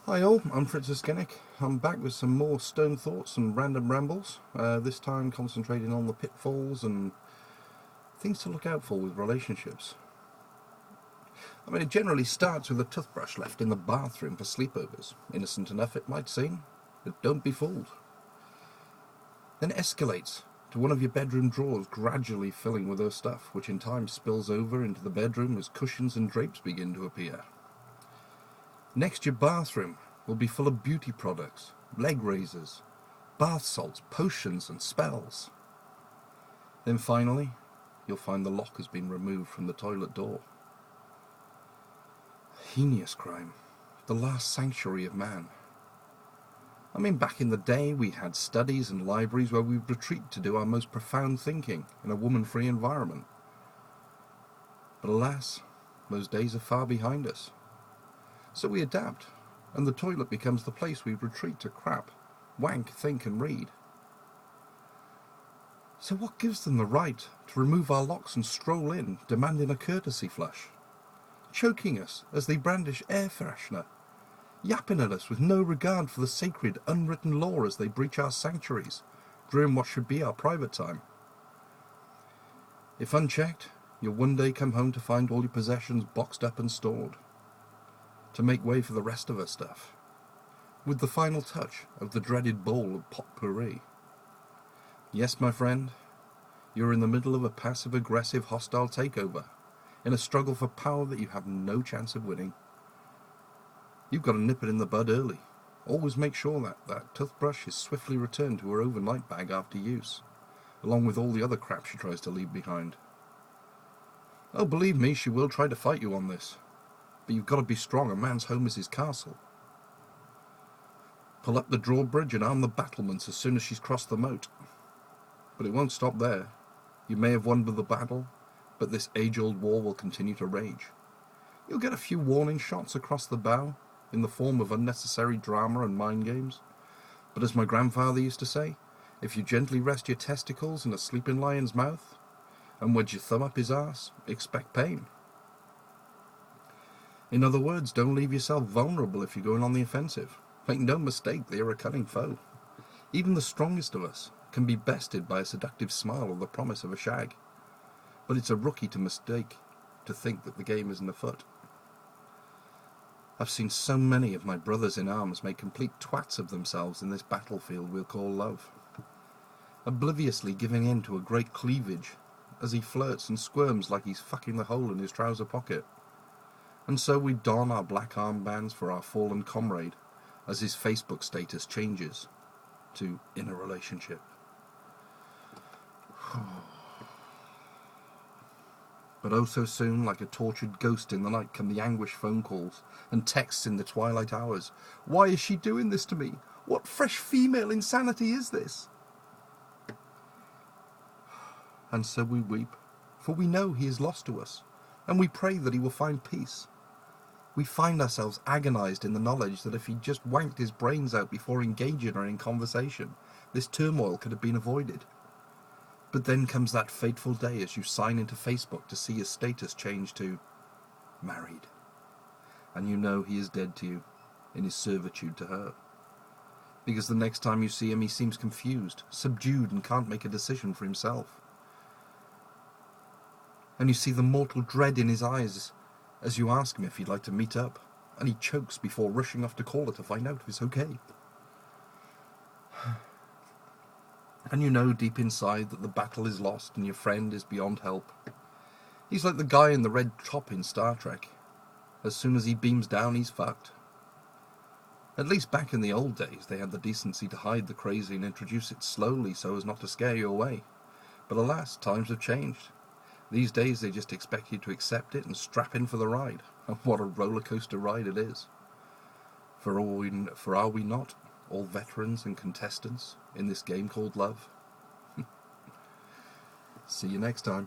Hi all, I'm Fritz O'Skennick. I'm back with some more stone thoughts and random rambles, this time concentrating on the pitfalls and things to look out for with relationships. I mean, it generally starts with a toothbrush left in the bathroom for sleepovers. Innocent enough it might seem, but don't be fooled. Then it escalates to one of your bedroom drawers gradually filling with her stuff, which in time spills over into the bedroom as cushions and drapes begin to appear. Next, your bathroom will be full of beauty products, leg razors, bath salts, potions and spells. Then finally, you'll find the lock has been removed from the toilet door. Heinous crime, the last sanctuary of man. I mean, back in the day we had studies and libraries where we'd retreat to do our most profound thinking in a woman-free environment. But alas, those days are far behind us. So we adapt, and the toilet becomes the place we retreat to crap, wank, think and read. So what gives them the right to remove our locks and stroll in, demanding a courtesy flush? Choking us as they brandish air freshener, yapping at us with no regard for the sacred, unwritten law as they breach our sanctuaries, during what should be our private time. If unchecked, you'll one day come home to find all your possessions boxed up and stored, to make way for the rest of her stuff, with the final touch of the dreaded bowl of potpourri. Yes, my friend, you're in the middle of a passive-aggressive hostile takeover, in a struggle for power that you have no chance of winning. You've got to nip it in the bud early. Always make sure that toothbrush is swiftly returned to her overnight bag after use, along with all the other crap she tries to leave behind. Oh, believe me, she will try to fight you on this. But you've got to be strong. A man's home is his castle. Pull up the drawbridge and arm the battlements as soon as she's crossed the moat. But it won't stop there. You may have won the battle, but this age-old war will continue to rage. You'll get a few warning shots across the bow, in the form of unnecessary drama and mind games. But as my grandfather used to say, if you gently rest your testicles in a sleeping lion's mouth, and wedge your thumb up his arse, expect pain. In other words, don't leave yourself vulnerable if you're going on the offensive. Make no mistake, they are a cunning foe. Even the strongest of us can be bested by a seductive smile or the promise of a shag. But it's a rookie to think that the game isn't afoot. I've seen so many of my brothers in arms make complete twats of themselves in this battlefield we'll call love, obliviously giving in to a great cleavage as he flirts and squirms like he's fucking the hole in his trouser pocket. And so we don our black armbands for our fallen comrade as his Facebook status changes to in a relationship. But oh so soon, like a tortured ghost in the night, come the anguished phone calls and texts in the twilight hours. Why is she doing this to me? What fresh female insanity is this? And so we weep, for we know he is lost to us, and we pray that he will find peace. We find ourselves agonized in the knowledge that if he'd just wanked his brains out before engaging her in conversation, this turmoil could have been avoided. But then comes that fateful day as you sign into Facebook to see his status change to married. And you know he is dead to you in his servitude to her. Because the next time you see him, he seems confused, subdued, and can't make a decision for himself. And you see the mortal dread in his eyes as you ask him if he'd like to meet up, and he chokes before rushing off to call her to find out if it's okay. And you know deep inside that the battle is lost and your friend is beyond help. He's like the guy in the red top in Star Trek. As soon as he beams down, he's fucked. At least back in the old days, they had the decency to hide the crazy and introduce it slowly so as not to scare you away. But alas, times have changed. These days they just expect you to accept it and strap in for the ride. And what a roller coaster ride it is. For are we not all veterans and contestants in this game called love? See you next time.